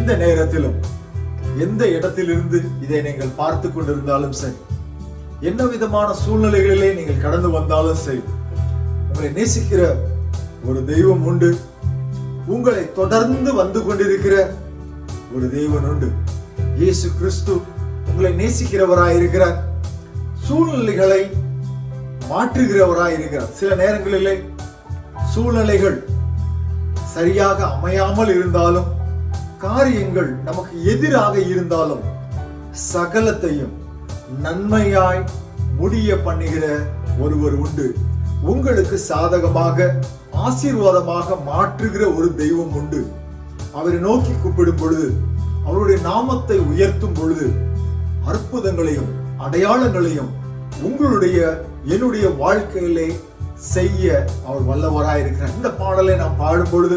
இந்த நேரத்திலும் எந்த இடத்திலிருந்து இதை நீங்கள் பார்த்து கொண்டிருந்தாலும் சரி, என்ன விதமான சூழ்நிலைகளிலே நீங்கள் கடந்து வந்தாலும் சரி, உங்களை நேசிக்கிற ஒரு தெய்வம் உண்டு. உங்களை தொடர்ந்து வந்து கொண்டிருக்கிற ஒரு தெய்வன் உண்டு. இயேசு கிறிஸ்து உங்களை நேசிக்கிறவராய் இருக்கிறார். சூழ்நிலைகளை மாற்றுகிறவராய் இருக்கிறார். சில நேரங்களிலே சூழ்நிலைகள் சரியாக அமையாமல் இருந்தாலும், காரியங்கள் நமக்கு எதிராக இருந்தாலும், சகலத்தையும் நன்மையாய் முடிய பண்ணுகிற ஒருவர் உண்டு. உங்களுக்கு சாதகமாக ஆசீர்வாதமாக மாற்றுகிற ஒரு தெய்வம் உண்டு. அவரை நோக்கி கூப்பிடும் பொழுது, அவருடைய நாமத்தை உயர்த்தும் பொழுது, அற்புதங்களையும் அடையாளங்களையும் உங்களுடைய என்னுடைய வாழ்க்கையிலே செய்ய அவர் வல்லவராயிருக்கிறார். இந்த பாடலை நாம் பாடும் பொழுது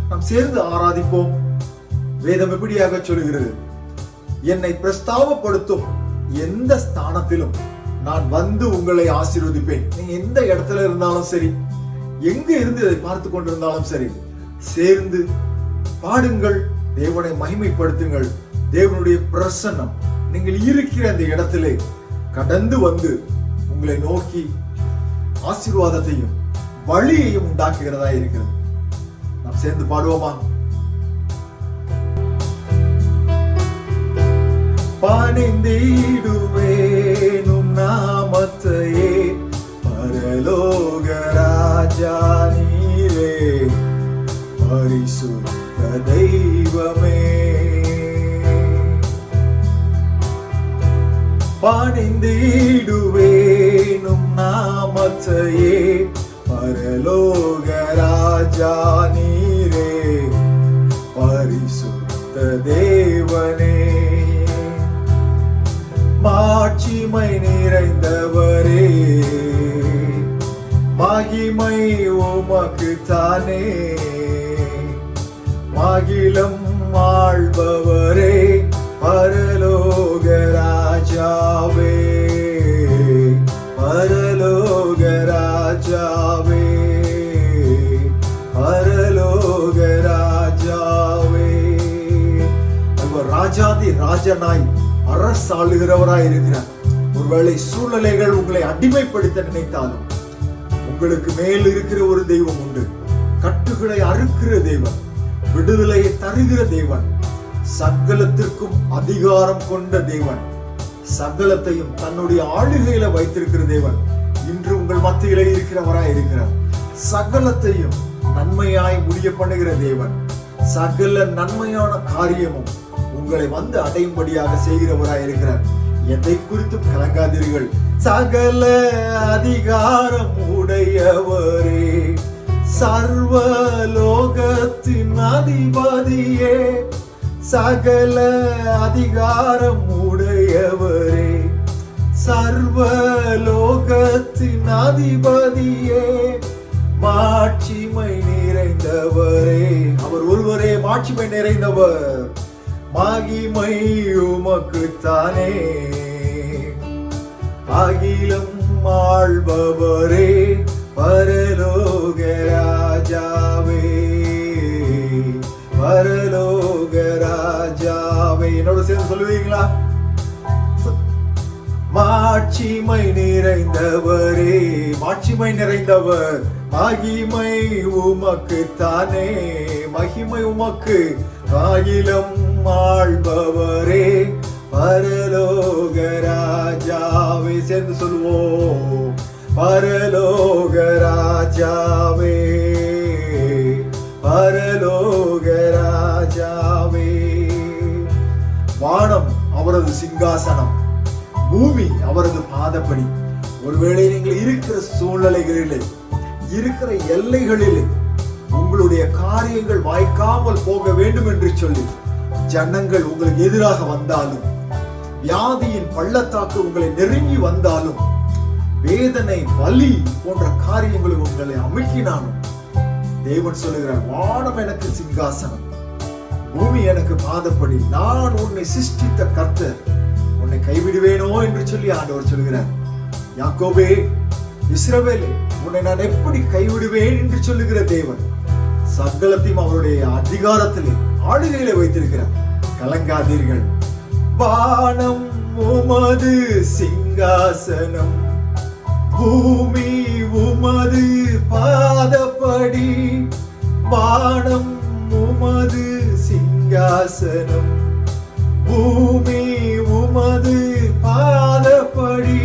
நாம் சேர்ந்து ஆராதிப்போம். வேதம் எப்படியாக சொல்கிறது, என்னை பிரஸ்தாபப்படுத்தும் எந்த ஸ்தானத்திலும் நான் வந்து உங்களை ஆசீர்வதிப்பேன். நீங்க எந்த இடத்துல இருந்தாலும் சரி, எங்க இருந்து இதை பார்த்து கொண்டிருந்தாலும் சரி, சேர்ந்து பாடுங்கள், தேவனை மகிமைப்படுத்துங்கள். தேவனுடைய பிரசன்னம் நீங்கள் இருக்கிற அந்த இடத்திலே கடந்து வந்து உங்களை நோக்கி ஆசீர்வாதத்தையும் வழியையும் உண்டாக்குகிறதா இருக்கிறது. நாம் சேர்ந்து பாடுவோமா? பணிந்திடுவேனும் நாமத்தையே பரலோக ராஜா நீரே, பரிசுத்த தெய்வமே. பணிந்திடுவேனும் நாமத்தையே பரலோக ராஜா நீரே, பரிசுத்த தேவனே. மாட்சிமை நிறைந்தவரே, மகிமை உமக்கு தானே. மகிழம் ஆள்பவரே, பரலோக ராஜாவே, பரலோக ராஜாவே, பரலோக ராஜாவே. அவர் ராஜாதி ராஜனாய் அரசாளுகிறவராய் இருக்கிறார். ஒருவேளை சூழ்நிலைகள் உங்களை அடிமைப்படுத்த நினைத்தாலும், உங்களுக்கு மேல் இருக்கிற ஒரு தெய்வம் உண்டு. கட்டுகளை அறுக்கிற தேவன், விடுதலையை தருகிற தேவன், சகலத்திற்கும் அதிகாரம் கொண்ட தேவன், சகலத்தையும் தன்னுடைய ஆளுகையில வைத்திருக்கிற தேவன் இன்று உங்கள் மத்தியிலே இருக்கிறவராய் இருக்கிறார். சகலத்தையும் நன்மையாய் முடிய பண்ணுகிற தேவன், சகல நன்மையான காரியமும் உங்களை வந்து அடையும்படியாக செய்கிறவராய் இருக்கிறார். எதை குறித்தும் கலங்காதீர்கள். சகல அதிகாரம் உடையவரே, சர்வலோகத்தின் அதிபதியே, சகல அதிகாரம் உடையவரே, சர்வலோகத்தின் அதிபதியே, மாட்சிமை நிறைந்தவரே. அவர் ஒருவரே மாட்சிமை நிறைந்தவர். மகிமை உமக்கு தானே. அகிலம் ஆள்பவரே, பரலோக ராஜாவே, பரலோக ராஜாவே. என்னோட சேர்ந்து சொல்லுவீங்களா? மாட்சிமை நிறைந்தவரே, மாட்சிமை நிறைந்தவர். மகிமை உமக்கு தானே, மகிமை உமக்கு. அகிலம் ஆள்பவரே, பரலோக ராஜாவே. சேர்ந்து சொல்லுவோம், பரலோக ராஜாவே, பரலோக ராஜாவே. வானம் அவரது சிங்காசனம், பூமி அவரது பாதப்படி. ஒருவேளை நீங்கள் இருக்கிற சூழ்நிலைகளிலே, இருக்கிற எல்லைகளிலே உங்களுடைய காரியங்கள் வாய்க்காமல் போக வேண்டும் என்று சொல்லி ஜனங்கள் உங்களுக்கு எதிராக வந்தாலும், வியாதியின் பள்ளத்தாக்கு உங்களை நெருங்கி வந்தாலும், வேதனை வலி போன்ற காரியங்களை உங்களை அமுக்கினாலும், தேவன் சொல்லுகிறார், வானம் எனக்கு சிங்காசனம், பூமி எனக்கு பாதப்படி. நான் உன்னை சிருஷ்டித்த கர்த்தர், உன்னை கைவிடுவேனோ என்று சொல்லி ஆண்டவர் சொல்லுகிறார். யாக்கோபே, இஸ்ரவேலே, உன்னை நான் எப்படி கைவிடுவேன் என்று சொல்லுகிற தேவன் சகலத்தையும் அவருடைய அதிகாரத்திலே ஆளுகையிலே வைத்திருக்கிறார். கலங்காதீர்கள். வானம் உமது சிங்காசனம், பூமி உமது பாதப்படி. வானம் உமது சிங்காசனம், பூமி உமது பாதப்படி.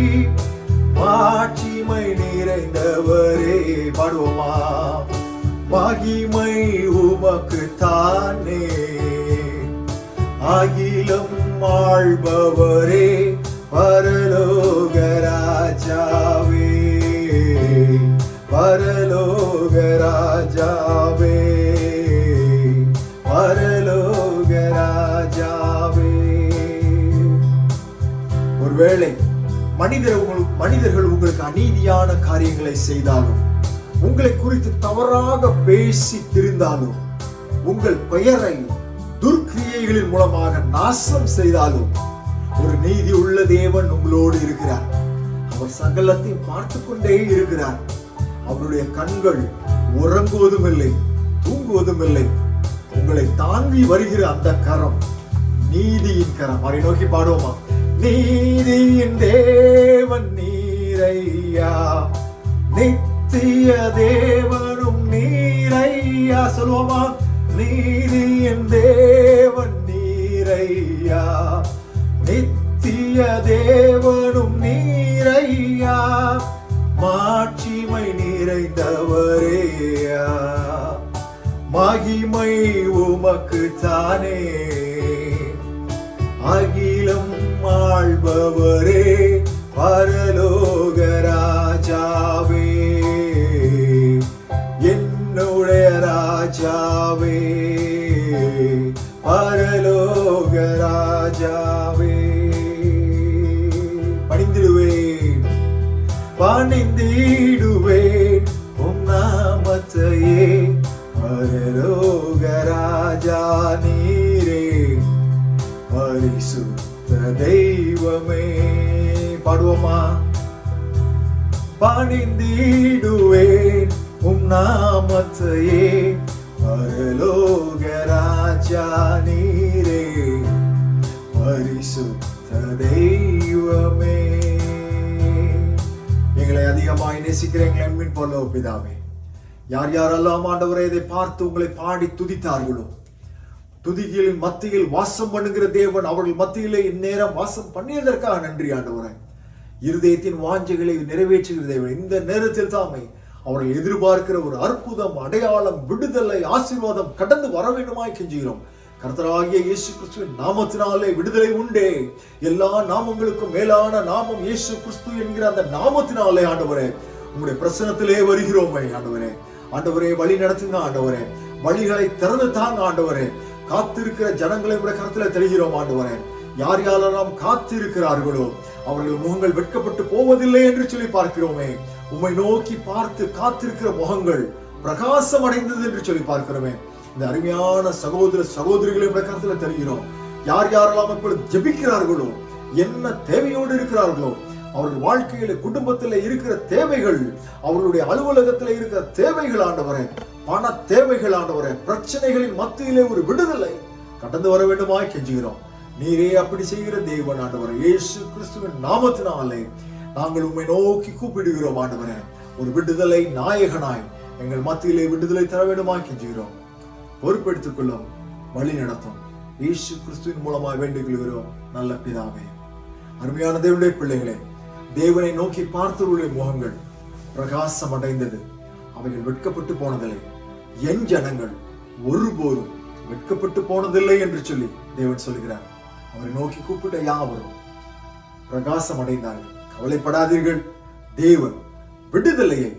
மாட்சிமை நிறைந்தவரே, பாடுவோமா, மகிமை உமக்கு தானே. அகிலம் ஆள்பவரே, பரலோக ராஜாவே, பரலோக ராஜாவே, பரலோக ராஜாவே. ஒருவேளை மனிதர்கள் உங்களுக்கு அநீதியான காரியங்களை செய்தாலும், உங்களை குறித்து தவறாக பேசி திரிந்தாலும், உங்கள் பெயரை துர்க்கிரியைகளின் மூலமாக நாசம் செய்தாலும், ஒரு நீதி உள்ள தேவன் உங்களோடு இருக்கிறார். அவர் சகலத்தையும் பார்த்து கொண்டே இருக்கிறார். அவருடைய கண்கள் உறங்குவதும் இல்லை, தூங்குவதும் இல்லை. உங்களை தாங்கி வருகிற அந்த கரம் நீதியின் கரம். அதை நோக்கி பாடுவோமா, நீதியின் தேவன் நீரையா, நித்திய தேவனும் நீரையா. சொல்லுவோமா, நீதியின் தேவன் நீரையா, நித்திய தேவனும் நீரையா. மாட்சிமை நிறைந்தவரேயா, மகிமை உமக்கு தானே. அகிலம் ஆள்பவரே, பரலோக ராஜாவே, என்னுடைய ராஜாவே, பரலோக ராஜாவே. பணிந்திடுவேன், பணிந்திடுவேன் உம் நாமத்தையே, பரலோக ராஜா நீரே, பரிசுத்த தெய்வமே. பாடுவோமா, பணிந்திடுவேன் உம் நாமத்தையே, பரலோக ராஜா நீரே, பரிசுத்த தெய்வமே. எங்களை அதிகமாய் நேசிக்கிற எங்களை அன்பின் பரலோக பிதாவே, யார் யாரெல்லாம் ஆண்டவரே இதை பார்த்து உங்களை பாடி துதித்தார்களோ, துதிகளின் மத்தியில் வாசம் பண்ணுகிற தேவன் அவர்கள் மத்தியிலே இந்நேரம் வாசம் பண்ணியதற்காக நன்றி ஆண்டவரே. இருதயத்தின் வாஞ்சைகளை நிறைவேற்றுகிற தேவன் இந்த நேரத்தில் தாமே அவர்கள் எதிர்பார்க்கிற ஒரு அற்புதம், அடையாளம், விடுதலை, ஆசீர்வாதம் கடந்து வர வேண்டுமாய் கெஞ்சுகிறோம். கர்த்தராகிய இயேசு கிறிஸ்துவின் நாமத்தினாலே விடுதலை உண்டே. எல்லா நாமங்களுக்கும் மேலான நாமம் இயேசு கிறிஸ்து என்கிற அந்த நாமத்தினாலே ஆண்டவரே உங்களுடைய பிரசனத்திலே வருகிறோம். ஆண்டவரே, ஆண்டவரே வழி நடத்துங்க. ஆண்டவரே, வழிகளை திறந்து தாங்க. ஆண்டவரே, காத்திருக்கிற ஜனங்களை உடைய கருத்துல தெரிகிறோம். ஆண்டவரே, யார் யாரெல்லாம் காத்திருக்கிறார்களோ அவர்கள் முகங்கள் வெட்கப்பட்டு போவதில்லை என்று சொல்லி பார்க்கிறோமே. உம்மை நோக்கி பார்த்து காத்திருக்கிற முகங்கள் பிரகாசம் அடைந்தது என்று சொல்லி பார்க்கிறோமே. இந்த அருமையான சகோதர சகோதரிகளை உடைய கருத்துல தெரிகிறோம். யார் யாரெல்லாம் இப்பொழுது ஜெபிக்கிறார்களோ, என்ன தேவையோடு இருக்கிறார்களோ, அவர்கள் வாழ்க்கையில குடும்பத்தில் இருக்கிற தேவைகள், அவர்களுடைய அலுவலகத்தில் இருக்கிற தேவைகள் ஆண்டவரே, பண தேவைகள் ஆண்டவரே, பிரச்சனைகளின் மத்தியிலே ஒரு விடுதலை கடந்து வர வேண்டுமாய் கெஞ்சுகிறோம். நீரே அப்படி செய்கிற தேவன் ஆண்டவரே. இயேசு கிறிஸ்துவின் நாமத்தினாலே நாங்கள் உம்மை நோக்கி கூப்பிடுகிறோம். ஆண்டவரே, ஒரு விடுதலை நாயகனாய் எங்கள் மத்தியிலே விடுதலை தர வேண்டுமாய் கெஞ்சுகிறோம். பொறுப்பெடுத்துக் கொள்ளும், வழி நடத்தும். இயேசு கிறிஸ்துவின் மூலமாய் வேண்டிக் கொள்கிறோம் நல்ல பிதாவே. அருமையான தேவனுடைய பிள்ளைகளே, தேவனை நோக்கி பார்த்தவர்களுடைய முகங்கள் பிரகாசம் அடைந்தது. அவைகள் வெட்கப்பட்டு போனதில்லை. என் ஜனங்கள் ஒருபோதும் வெட்கப்பட்டு போனதில்லை என்று சொல்லி தேவன் சொல்கிறார். அவரை நோக்கி கூப்பிட்ட யாவரும் பிரகாசம் அடைந்தார்கள். கவலைப்படாதீர்கள், தேவன் விடுதலையை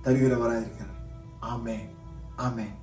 தருகிறவராயிருக்கிறார். ஆமென், ஆமென்.